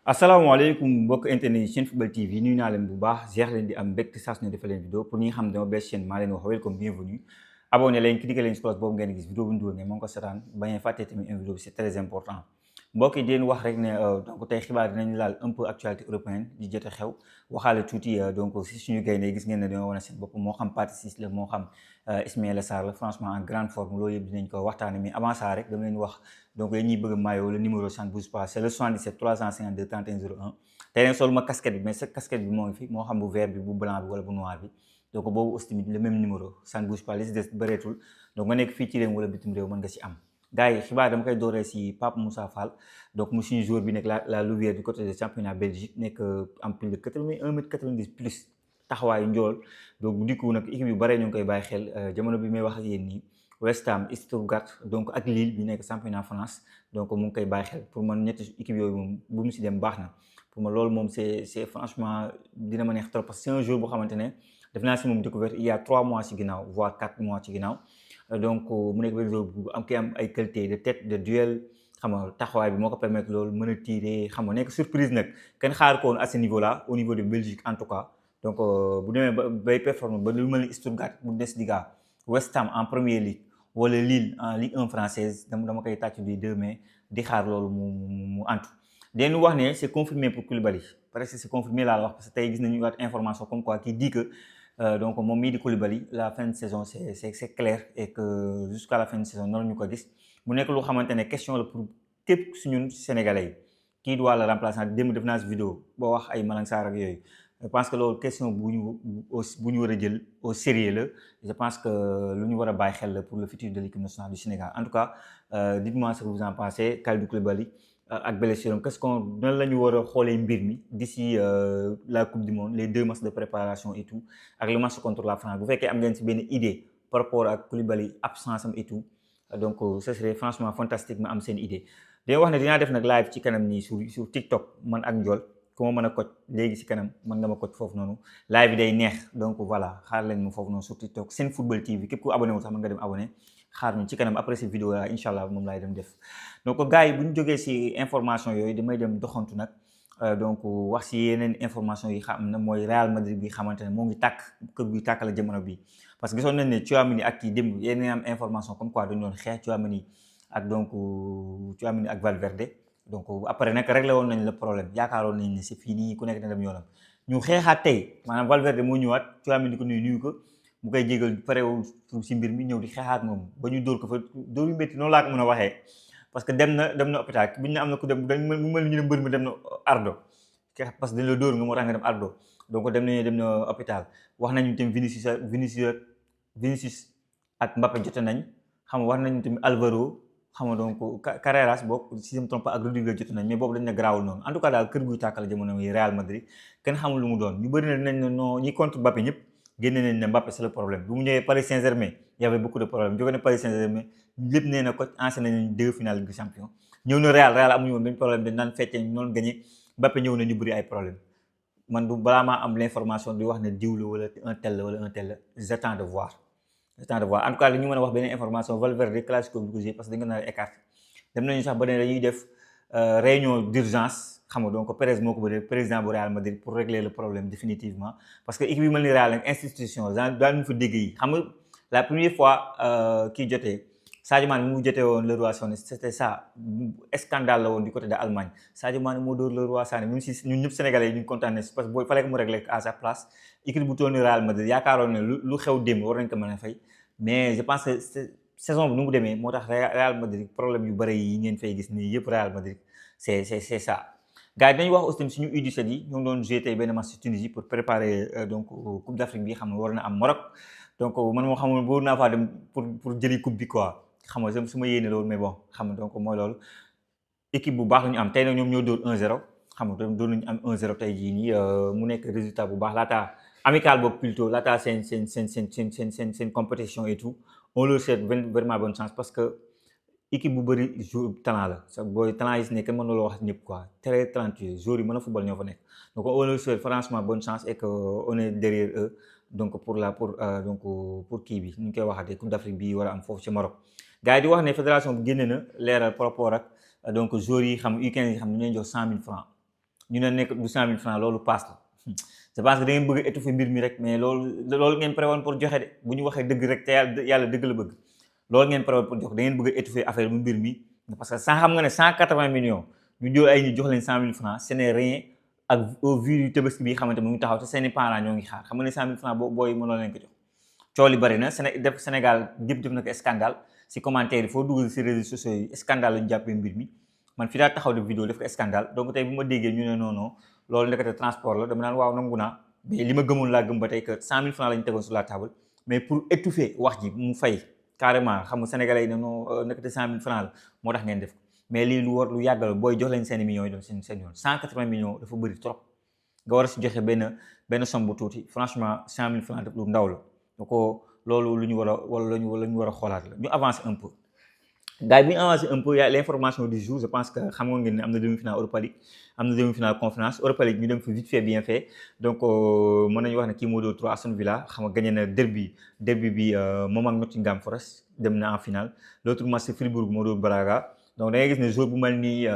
asalaamaaleykum mbokk internet yi chaîne Football TV nuyu naa leen bu baax jeex leen di am mbégte saa su ne defal leen vidéo pour ñi nga xam ne dama bees chaîne maa leen wax welcome bienvenue abonné leen cliquer leen si cloche boobu ngeen gis vidéo bu ñu dugal ngeen mën ko seetaan bañ a fàtte tamit une vidéo bi c'est très important mbokk yi di leen wax rek ne donc tey xibaar dinañ laal un peu actualité européenne di jot a xew waxaale tuuti donc si suñu gaynde gis ngeen ne dañoo wane seen bopp moo xam Pathé Ciss la moo xam Ismaïla Sarr la franchement en grande forme loolu yëpp dinañ ko waxtaane mais avant ça rek dama leen wax donc yéen ñuy bëgg maillot le numéro ça ne bouge pas c'est le 77 352 31 01 tey nag soluma casquette bi mais sa casquette bi moo ngi fi moo xam bu vert bi bu blanc bi wala bu noir bi donc boobu aussi tamit le même numéro ça ne bouge pas li si des bëreetul donc nga nekk fii ci réew wala bitim réew mën nga si am gars yi xibaar dama koy dooree si Pape Moussa Fall donc mu suñu joueur bi nekk la Louvière du côté de championnat Belgique nekk en plus de 1m90 plus taxawaayu njool donc du coup nag équipe yu bare ñu ngi koy bàyyi xel jamono bi may wax ak yéen nii West Ham Stuttgart donc ak Lille bi nekk championnat France donc mu ngi koy bàyyi xel pour man ñetti équipe yooyu moom bu mu si dem baax na pour moi loolu moom c'est franchement dina ma neex trop parce que c'est un joueur boo xamante ne def naa si moom découverte il y a 3 mois ci ginnaaw voire 4 mois ci ginnaaw donc mu nekk benn joueur bu am ki am ay qualité de tête de duel xam nga taxawaay bi moo ko permettre loolu mën a tirer xam nga nekk surprise nag kenn xaar ko woon à ce niveau là au niveau de Belgique en tout cas donc bu demee ba bay performer ba lu mel ni Stuttgart Bundesliga West Ham en Premier League wala Lille en Ligue 1 française dama koy tàcc du 2 mai di xaar loolu mu antu dañu wax ne c'est confirmé pour Koulibaly parce que c'est confirmé laa la wax parce que tey gis nañu waat information comme quoi qui dit que donc moom mii di Koulibaly la fin de saison c'est clair et que jusqu'à la fin de saison noonu ñu ko gis mu nekk lu xamante ne question la pour képp si ñun Sénégalais yi kii doit le remplacer démb def naa si vidéo boo wax ay Malang Sarr ak yooyu je pense que loolu question bu ñu war a jël au sérieux la je pense que lu ñu war a bàyyi xel la pour le futur de l'équipe nationale du Sénégal en tout cas dites-moi ce que vous en pensez Kalidou Koulibaly ak blessure qu'est-ce qu'on nan la ñu war a xoolee mbir mi d'ici la coupe du monde les 2 matchs de préparation et tout ak le match contre la France bu fekkee am ngeen ci benn idée par rapport ak Koulibaly absence am et tout donc ce serait franchement fantastique ma am seen idée dañoo wax ne dinaa def nag live ci kanam nii sur TikTok man ak Ndiol ku ma mën a coach léegi ci kanam mën nga ma coach foofu noonu live bi day neex donc voilà xaar leen ma foofu noonu sur TikTok Sen Football TV képp ku abonné wu sax mën nga dem abonné xaar ñu ci kanam après cette vidéo là incha allah moom laay dem def donc gars yi bu ñu jógee ci information yooyu damay dem doxantu nag donc wax ci yeneen information yi xam ne mooy Real Madrid bi xamante ne moo ngi tàkk kër guy tàkk la jamono bi parce que gisoon nañ ne Tchouaméni ak kii démb yeneen am information comme quoi dañu doon xeex Tchouaméni ak donc Tchouaméni ak Valverde donc après nag réglé woon nañ le problème yaakaaroon nañ ne c'est fini ku nekk na dem yoonam ñu xeexaat tey maanaam Valverde moo ñëwaat Tchouaméni di ko nuyu ko mu koy jégal parewul ci mbir mi ñëw di xeexaat moom ba ñu dóor ko fa dóor yu métti noonu laa ko mën a waxee parce que dem na hôpital bu ñu ne am na ku dem mu mel ñu ne mbër mi dem na ardo parce que dañ la dóor nga moo tax nga dem ardo donc dem na hôpital wax nañu tamit Vinicius ak Mbappé jote nañ xam nga wax nañu tamit Alvaro xam nga donc Carreras boobu si je me trompe pas ak Rodrygo jote nañ mais boobu dañ ne garaawul noonu en tout cas daal kër guy tàkkal jamono yi Real Madrid kenn xamul lu mu doon ñu bëri na dinañ ne non ñi contre Mbappé ñëpp génne nañ ne Mbappé c'est le problème bu mu ñëwee Paris Saint-Germain y avait beaucoup de problèmes jóge na Paris Saint-Germain lépp nee na coach enchaîné nañu 2 finales Ligue des Champions ñëw na Real amuñu woon benn problème dañ naan feccee noonu gagné Mbappé ñëw na ñu bëri ay problème man du balaa maa am l'information di wax ne diw la wala un tel la j'attends de voir en tout cas li ñu mën a wax beneen information Valverde classico bi ko joué parce que dañ ko nar a écarté dem nañu sax ba ne dañuy def réunion d'urgence xam nga donc Pérez moo ko bëri président bu Real Madrid pour régler le problème définitivement parce que équipe yi mel ni Real ak institution daan ñu fa dégg yi xam nga la première fois kii jotee Sadio Mané mu jotee woon Leroy Sané c'était ça scandale la woon du côté de Allemagne Sadio Mané moo dóor Leroy Sané même si ñun ñëpp sénégalais yi ñu kontaan ne parce que boo fallait que mu régler à sa place équipe bu toll ni Real Madrid yaakaaroon ne lu xew démb war nañ ko mën a fay mais je pense que saison bi nu mu demee moo tax Real Madrid problème yu bëri yi ngeen fay gis nii yëpp Real Madrid c'est ça gars yi dañuy wax aussi suñu U17 yi ñu ngi doon joué tey benn match ci Tunisie pour préparer donc Coupe d'Afrique bi xam nga war na am Maroc donc man moo xamul boo naa faa dem pour jëli coupe bi quoi xam nga su ma yéene loolu mais bon xam nga donc mooy loolu équipe bu baax la ñu am tey nag ñoom ñoo dóor 1-0 xam nga doon nañu am 1-0 tey jii nii mu nekk résultat bu baax laataa amical boobu plutôt laataa seen compétition et tout on leur souhaite vraiment bonne chance parce que équipe bu bëri joueur talent la sa booy talent yi si nekk kenn mën na loo wax ñëpp quoi très talentueux joueurs yi mën a football ñoo fa nekk donc on leur souhaite franchement bonne chance et que on est derrière eux donc pour kii bi ñu koy waxatee Coupe d'Afrique bi war a am foofu ci Maroc gars yi di wax ne fédération bi génne na leeral par rapport ak donc joueurs yi xam U15 yi xam ne ñu leen jox 100 000 francs ñu ne nekk du 100 000 francs loolu paas la je pense que da ngeen bëgg a étouffer mbir mi rek mais loolu ngeen préwoon pour joxe de bu ñu waxee dëgg rek te yàlla dëgg la bëgg loolu ngeen préwoon pour jox da ngeen bëgg a étouffer affaire bu mbir mi parce que xam nga ne 180 millions ñu jël ay ñu jox leen 100 000 francs ce n'est rien ak au vu du Tabaski bi xamante mu ngi taxaw te seeni parents ñoo ngi xaar xam nga ne 100 000 francs booy mënoo leen ko jox coow li bari na Sénégal yëpp def na ko scandale si commentaire yi foo dugal si réseaux sociaux yi scandale lañu jàppee mbir mi man fi daa taxaw de vidéo def ko scandale donc tey bu ma déggee ñu ne non loolu ndekete transport la dama naan waaw nangu naa mais li ma gëmoon laa gëm ba tey que 100 000 francs lañu tegoon sur la table mais pour étouffer wax ji mu fay carrément xam nga sénégalais yi ne non ndekete 100 000 francs la moo tax ngeen def ko mais lii lu yàggal booy jox leen seen millions yi doon seen yoon 180 millions dafa bëri trop nga war a si joxe benn somme bu tuuti franchement 100 000 francs lu ndaw la donc loolu lu ñu war a wala lu ñu war a xoolaat la ñu avancer un peu gars yi bi ñu avancé un peu y a l'information du jour je pense que xam nga ngeen ne am na demi-finale Europa League am na demi-finale conférence Europa League ñu dem fi vite fait bien fait donc mën nañu wax ne kii moo doon 3 Aston Villa xam nga gagné na derby bi moom ak Nottingham Forest dem na en finale l'autre match c'est Fribourg moo doon Braga donc da ngay gis ne joueur bu mel ni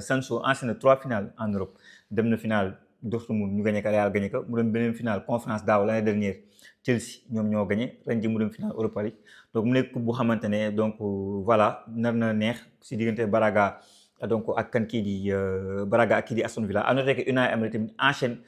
Sancho enchaîné 3 finales en Europe dem na finale Dortmund ñu gagné ko Real gagné ko mu dem beneen finale conférence daaw l'année dernière Chelsea ñoom ñoo gagné ren ji mu dem finale Europa League donc mu nekk coupe bu xamante ne donc voilà nar na neex si diggante Braga donc ak kan kii di Braga ak kii di Aston Villa à noter que Unai Emery tamit enchaîne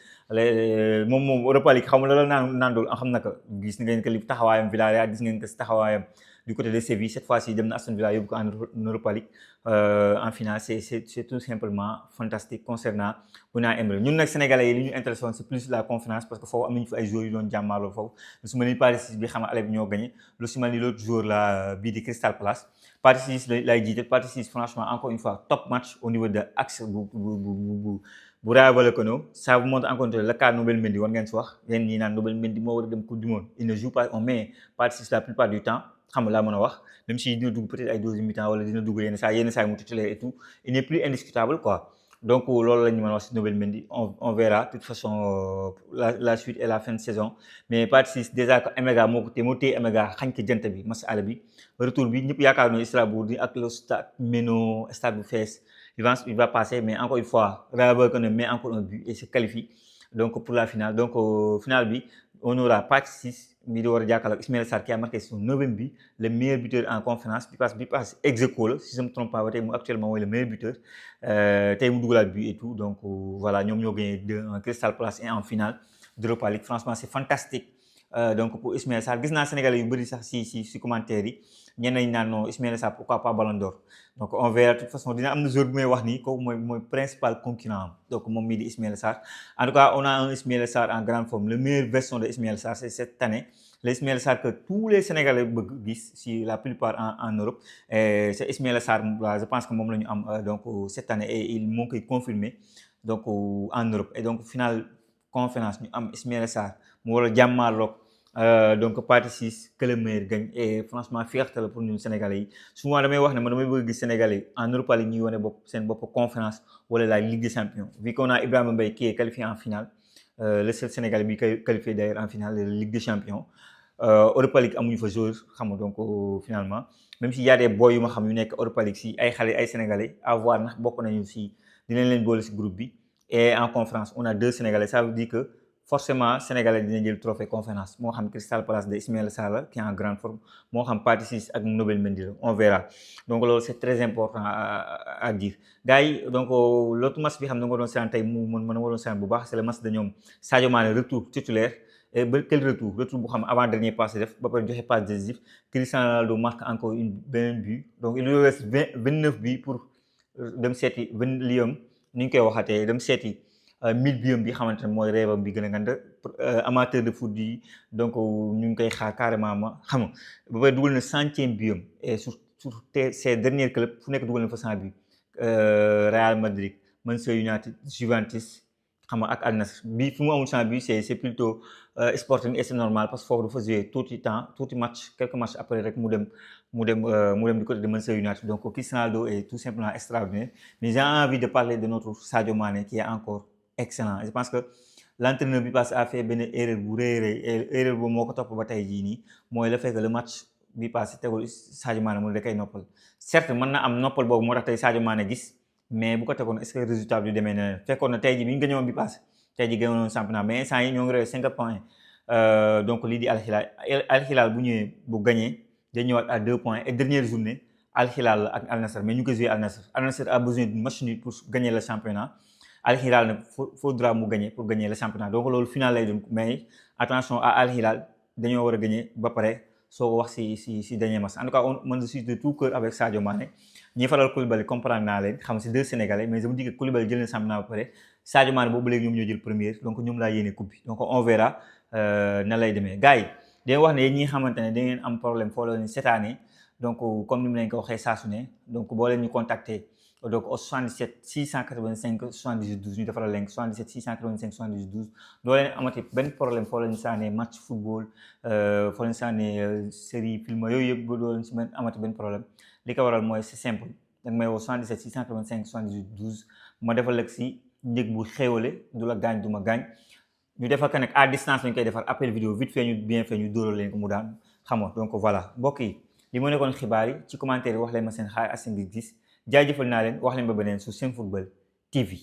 moom Europa League xam nga la naan dool xam na ko gis ngeen que li taxawaayam Villarreal gis ngeen que si taxawaayam du côté de Séville cette fois-ci dem na Aston Villa yóbbu ko en Europa League en finale c'est tout simplement fantastique concernant Unai Emery ñun nag sénégalais yi li ñu intéressé woon c'est plus la conférence parce que foofu am nañu fa ay joueurs yu doon jàmmaarloo foofu lu si mel ni Paris 6 bi xam nga ale bi ñoo gagné lu si mel ni l'autre joueur la bii di Crystal Palace Paris 6 lay jiite Paris 6 franchement encore une fois top match au niveau de axe bu Rayo Vallecano ça vous montre encore le cas Nabil Mendy war ngeen si wax yéen ñi naan Nabil Mendy moo war a dem coupe du monde il ne joue pas on met Paris 6 la plupart du temps xam nga laa mën a wax même si dina dugg peut-être ay deuxième mi-temps wala dina dugg yenn saa mu titulaire et tout il n'est plus indiscutable quoi donc loolu la ñu mën a wax si Nabil Mendy on verra de toute façon la suite et la fin de saison mais Paris 6 déjà que Emega moo téye Emega xañ ko jant bi match aller bi retour bi ñëpp yaakaar nañu Strasbourg di ak le stade Meno stade bu fees il va passer mais encore une fois Rayo Vallecano met encore un but et se qualifie donc pour la finale donc finale bi on aura Paris 6 mi di war a jàkkaarloo ak Ismaïla Sarr qui a marqué son 9e but le meilleur buteur en conférence bi passe ex-aequo la si je me trompe pas ba tey mu actuellement mooy le meilleur buteur tey mu dugalaat but et tout donc voilà ñoom ñoo gagné 2-1 Crystal Palace et en finale d'Europa League franchement c'est fantastique donc pour Ismaïla Sarr gis naa Sénégalais yu bëri sax si commentaire yi ñenn ñi naan non Ismaïla Sarr pourquoi pas Ballon d'Or donc on verra de toute façon dina am na joueur bu may wax nii kooku mooy principal concurrent am donc moom mii di Ismaïla Sarr en tout cas on a un Ismaïla Sarr en grande forme la meilleure version de Ismaïla Sarr c'est cette année l'Ismaïla Sarr que tous les Sénégalais bëgg gis si la plupart en Europe et c'est Ismaïla Sarr je pense que moom la ñu am donc cette année et il moo koy confirmé donc en Europe et donc finale conférence ñu am Ismaïla Sarr mu war a jàmmaarloog donc Paris 6 que le meilleur gagne et franchement fierté la pour ñun Sénégalais yi souvent damay wax ne man damay bëgg gis Sénégalais en Europa League ñuy wane seen bopp conférence wala la Ligue des Champions vu qu'on a Ibrahima Mbaye qui est qualifié en finale le seul Sénégalais bi qualifié d'ailleurs en finale de la Ligue des Champions Europa League amuñu fa joueur xam nga donc finalement même si y a des boys yu ma xam yu nekk Europa League si ay xale ay Sénégalais à voir ndax bokk nañu si dinañ leen boole si groupe bi et en conférence on a 2 Sénégalais ça veut dire que forcément Sénégalais dina jël trophée conférence moo xam Crystal Palace de Ismaïla Sarr qui est en grande forme moo xam Paris 6 ak Nabil Mendy la on verra donc loolu c'est très important à dire gars yi donc l'autre match bi xam ne nga doon seetaan tey mu mën nga doon seetaan bu baax c'est le match de ñoom Sadio Mané retour titulaire et ba quel retour bu xam avant dernier passé def ba pare joxe passe décisif Cristiano Ronaldo marque encore beneen but donc il lui reste 29 buts pour dem seeti Lyon ni ñu koy waxatee dem seeti 1000 buts bi xamante ne mooy rêve bi gën a ngand amateur de foot yi donc ñu ngi koy xaar carrément ma xam nga ba pare dugal na 100e but et sur ces derniers clubs fu nekk dugal na fa 100 buts Real Madrid Manchester United Juventus xam nga ak Al Nassr bi fu mu amul 100 buts c'est plutôt Sporting et c'est normal parce que foofu dafa jouer tuuti match quelques matchs après rek mu dem du côté de Manchester United donc Cristiano Ronaldo est tout simplement extraordinaire mais j'ai envie de parler de notre Sadio Mané qui est encore excellent je pense que l'entraîneur bi passé a fait benn erreur bu rëy erreur boobu moo ko topp ba tey jii nii mooy le fait que le match bi passé tegul Sadio Mané mu da koy noppal certes mën na am noppal boobu moo tax tey Sadio Mané gis mais bu ko tegoon est-ce que résultat bi du demee ne fekkoon na tey ji bi ñu gagné woon bi passé tey ji gagné woon championnat mais instant yi ñoo ngi rewee 5 points donc lii di Al Hilal bu ñëwee bu gagné day ñëwaat à 2 points et dernière journée Al Hilal ak Al Nassr mais ñu ko joué Al Nassr a besoin d'un match nul pour gagner le championnat. Al Hilal nag faudra mu gagner pour gagner le championnat donc loolu final lay doon mais attention à Al Hilal dañoo war a gagner ba pare soo ko wax si dernier match en tout cas man je suis de tout cœur avec Sadio Mané ñi faral Koulibaly comprendre naa leen xam c'est deux Sénégalais mais je me dis que Koulibaly jël na championnat ba pare Sadio Mané boobu léegi ñoom ñoo jël première donc ñoom laa yéene coupe bi donc on verra na lay demee gars yi dañoo wax ne yéen ñi nga xamante ne da ngeen am problème foo leen cette année donc comme ni mu leen ko waxee saa su ne donc boo leen ñu contacter donc au 77 685 78 12 ñu defaral leen 77 685 78 12 doo leen amati benn problème foo leen sànnee match football foo leen sànnee série film yooyu yëpp doo leen si amati benn problème li ko waral mooy c'est simple da nga may woo 77 685 78 12 ma defal ak si njëg bu xéewale du la gaañ du ma gaañ ñu defal ko nag à distance lañ koy defar appel vidéo vite fait ñu bien fait ñu dóoral leen ko mu daan xam nga donc voilà mbokk yi li ma nekkoon xibaar yi ci commentaire yi wax leen ma seen xaar ak seen gis-gis jaajëfal naa leen wax leen ba beneen sur Senfootball TV.